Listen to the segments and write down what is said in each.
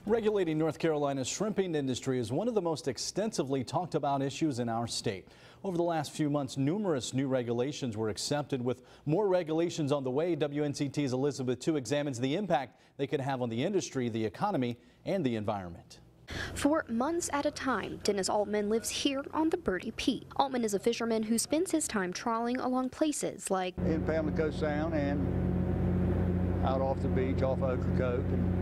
Regulating North Carolina's shrimping industry is one of the most extensively talked about issues in our state. Over the last few months, numerous new regulations were accepted. With more regulations on the way, WNCT's Elizabeth II examines the impact they could have on the industry, the economy, and the environment. For months at a time, Dennis Altman lives here on the Birdie Peak. Altman is a fisherman who spends his time trawling along places like in Pamlico Sound and out off the beach off Ocracoke and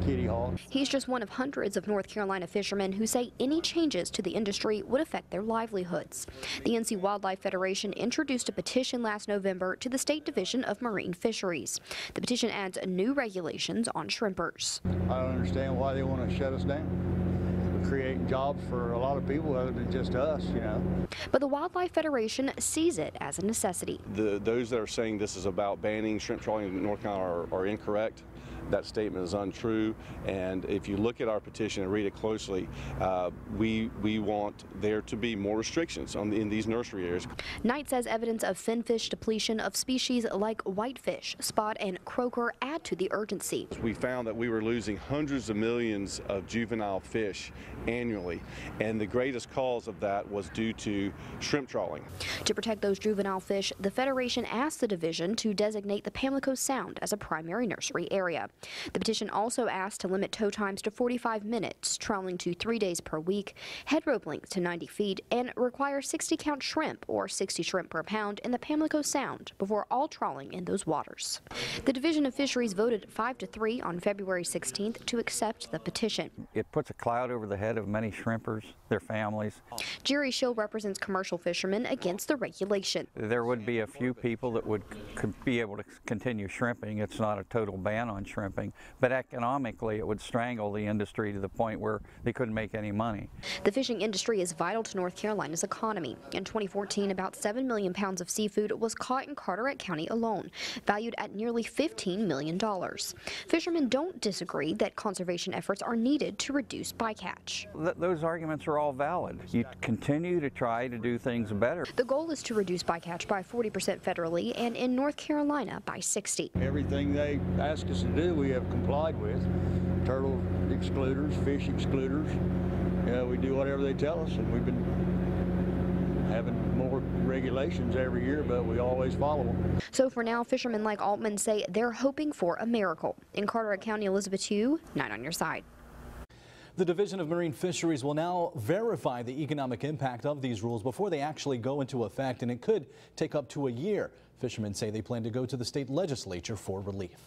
Kitty Hawk. He's just one of hundreds of North Carolina fishermen who say any changes to the industry would affect their livelihoods. The NC Wildlife Federation introduced a petition last November to the State Division of Marine Fisheries. The petition adds new regulations on shrimpers. I don't understand why they want to shut us down. We're creating jobs for a lot of people other than just us, you know. But the Wildlife Federation sees it as a necessity. Those that are saying this is about banning shrimp trawling in North Carolina are incorrect. That statement is untrue, and if you look at our petition and read it closely, we want there to be more restrictions in these nursery areas. Knight says evidence of finfish depletion of species like whitefish, spot, and croaker add to the urgency. We found that we were losing hundreds of millions of juvenile fish annually, and the greatest cause of that was due to shrimp trawling. To protect those juvenile fish, the Federation asked the division to designate the Pamlico Sound as a primary nursery area. The petition also asked to limit tow times to 45 minutes, trawling to 3 days per week, head rope length to 90 feet, and require 60-count shrimp or 60 shrimp per pound in the Pamlico Sound before all trawling in those waters. The Division of Fisheries voted 5-3 on February 16th to accept the petition. It puts a cloud over the head of many shrimpers, their families. Jerry Schill represents commercial fishermen against the regulation. There would be a few people that would be able to continue shrimping. It's not a total ban on shrimping, but economically it would strangle the industry to the point where they couldn't make any money. The fishing industry is vital to North Carolina's economy. In 2014, about 7 million pounds of seafood was caught in Carteret County alone, valued at nearly $15 million. Fishermen don't disagree that conservation efforts are needed to reduce bycatch. Those arguments are all valid. You continue to try to do things better. The goal is to reduce bycatch by 40% federally and in North Carolina by 60%. Everything they ask us to do, we have complied with. Turtle excluders, fish excluders. We do whatever they tell us, and we've been having more regulations every year, but we always follow them. So for now, fishermen like Altman say they're hoping for a miracle. In Carteret County, Elizabeth II, 9 on your side. The Division of Marine Fisheries will now verify the economic impact of these rules before they actually go into effect, and it could take up to a year. Fishermen say they plan to go to the state legislature for relief.